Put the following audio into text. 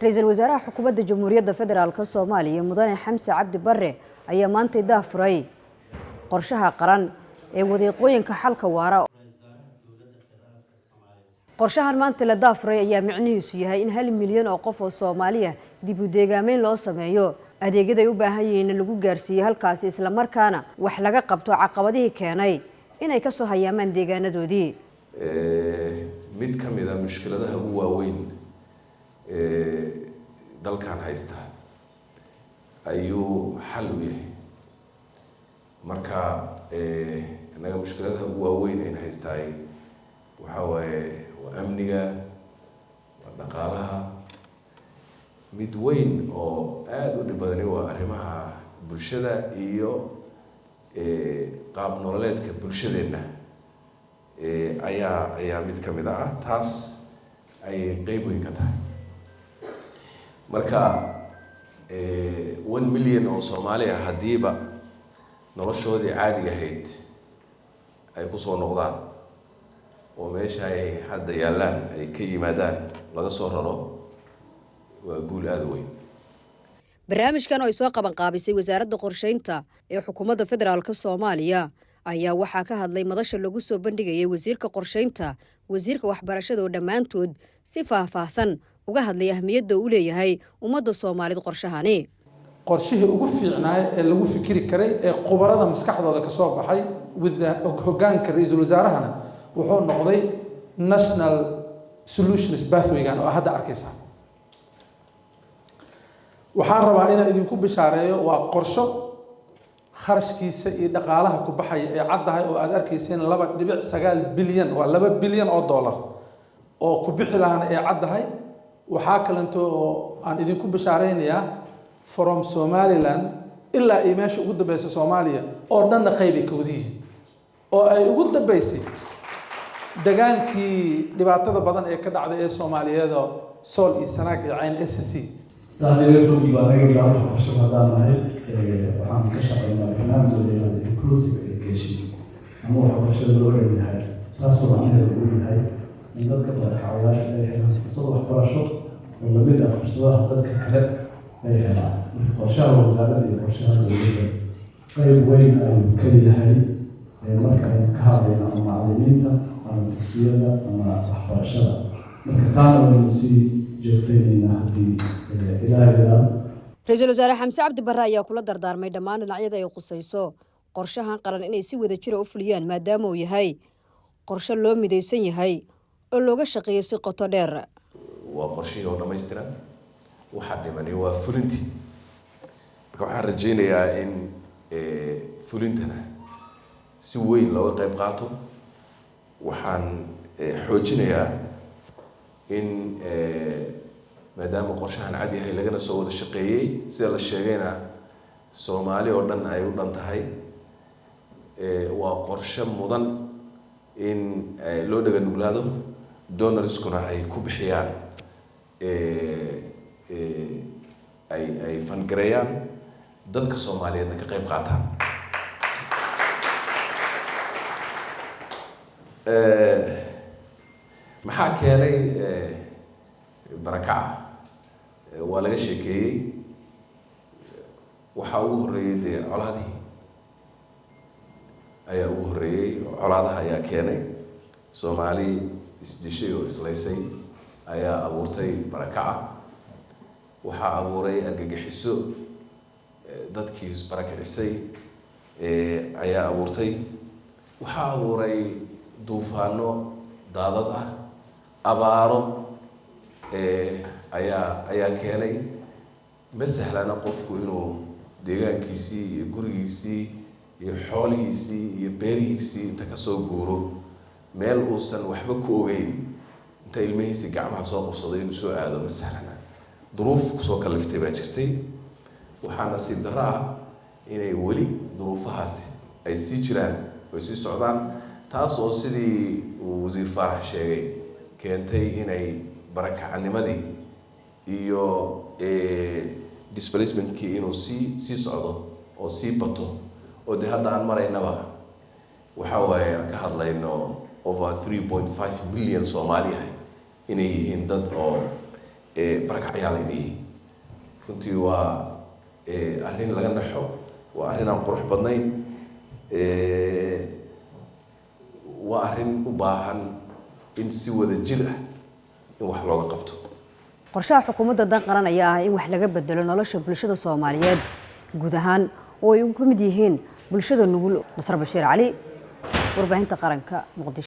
رئيس الوزراء حكومة الجمهورية الفدرالية الصومالية مدن حمزة عبد برre ayaa maanta daafuray qorshaha qaran ee wadiiqooyinka xalka waara. qorshahan maanta la daafuray ayaa micnihiisu yahay in 1 milyan oo qof oo Soomaaliya dib u deegaameyn loo sameeyo adeegyada ay u baahan yihiin in lagu gaarsiiyo halkaas isla markaana wax laga qabto caqabadihii keenay inay ka soo hayaamaan deegaanadoodii. mid ka mid ah mushkiladaha ugu waaweyn dalkan haysta ayuu xal u yahay. marka inaga mushkiladaha ugu waaweyn ay haystaay waxa waaye amniga, dhaqaalaha, mid weyn oo aad u dhib badan waa arrimaha bulshada iyo qaab nololeedka bulshadeena ayaa mid ka mid ah taas ay qayb weyn ka tahay. marka 1 milyan oo Soomaali ah hadiiba noloshoodii caadiga ahayd ay ku soo noqdaan oo meesha ay hadda yaalaan ay ka yimaadaan laga soo raro waa guul aad u weyn. barnaamijkan oo ay soo qaban qaabisay wasaaradda qorsheynta ee xukuumadda federaalka Soomaaliya ayaa waxaa ka hadlay madasha lagu soo bandhigayay wasiirka qorsheynta, wasiirka waxbarashada oo dhammaantood si faahfaahsan uga hadlay ahmiyadda uu leeyahay ummadda Soomaaliyeed qorshahani. qorshihii ugu fiicnaa ee lagu fikiri karay ee qubarada maskaxdooda ka soo baxay hoggaanka ra'iisul wasaarahana wuxuu noqday national solutions pathway-gan oo hadda arkaysa. waxaan rabaa inaan idinku bishaareeyo waa qorsho kharashkiisa iyo dhaqaalaha ku baxaya ee caddahay oo aad arkayseen 2.9 bilyan waa 2 bilyan oo dollar oo ku bixi lahaana ee caddahay. waxaa kalento oo aan idinku bishaareynayaa from Somaliland ilaa ay meesha ugu dambaysa Soomaaliya oo dhanna qayb ay ka wadiyihiin oo ay ugu dambaysay dagaankii dhibaatada badan ee ka dhacday ee Soomaaliyeed oo Sool iyo Sanaag iyo Cayn SSC taariikhda soo diiwaanay gaar ah waxaan waxaan ka shaqeynaa barnaamijyada inclusive education ama waxbarashada loo leeyahay taasoo macnaheedu uu yahay in dadka barakacayaasha ay helaan fursad waxbarasho oo la mid ah fursadaha dadka kale ay helaan. qorshaha wasaaradda iyo qorshaha dowladda qayb weyn ayuu ka yahay marka ay ka hadlayaan macallimiinta ama dugsiyada ama waxbarashada. marka taana waynu sii joogtaynaynaa haddii ilaahay Ra'iisul Wasaare Xamse Cabdi Barre ayaa kula dardaarmay dhammaan dhinacyada ay qusayso qorshahan qaran inay si wada jir u fuliyaan maadaama uu yahay qorshe loo midaysan yahay oo looga shaqeeyo si qoto dheer. waa qorshihii oo dhammaystiran waxa dhimani waa fulintii. marka waxaan rajaynayaa in fulintana si weyn looga qayb qaato. waxaan xoojinayaa in maadaama qorshahan cad yahay lagana soo wada shaqeeyay sida la sheegayna Soomaali oo dhan ay u dhan tahay waa qorshe mudan in loo dhaga nuglaado donorskuna ay ku bixiyaan ay fangareeyaan dadka Soomaaliyeedna ka qayb qaataan. maxaa keenay barakaca waa laga sheekeeyay. waxaa ugu horreeyay dee colaadihii ayaa ugu horreeyay. colaadaha ayaa keenay Soomaali isdishay oo islaysay ayaa abuurtay barakaca. waxaa abuuray argagixiso dadkii barakacisay ayaa abuurtay. waxaa abuuray duufaano daadad ah, abaaro ayaa keenay. ma sahlana qofku inuu deegaankiisii iyo gurigiisii iyo xoolihiisii iyo beerihiisii inta ka soo guuro meel uusan waxba ku ogeyn inta ilmihiisii gacmaha soo qabsaday inuu soo aado ma sahlana. duruuf kusoo kaliftay baa jirtay. waxaa nasiib darro ah inay weli duruufahaasi ay sii jiraan oo sii socdaan taas oo sidii uu wasiir Faarax sheegay keentay inay barakacnimadii iyo displacementkii inuu sii socdo oo sii bato oo de hadda aan maraynaba waxa waaye aan ka hadlayno over 3.5 milyan Soomaali ah inay yihiin dad oo barakacyaal inay yihiin runtii waa arrin laga naxo waa arrin aan qurux badnayn waa arrin u baahan in si wada jir ah in wax looga qabto qorshaha xukuumadda dan qaran ayaa ah in wax laga bedelo nolosha bulshada Soomaaliyeed guud ahaan oo ay ugu mid yihiin bulshada nugul. Nasr Bashiir Cali, warbaahinta qaranka, Muqdisho.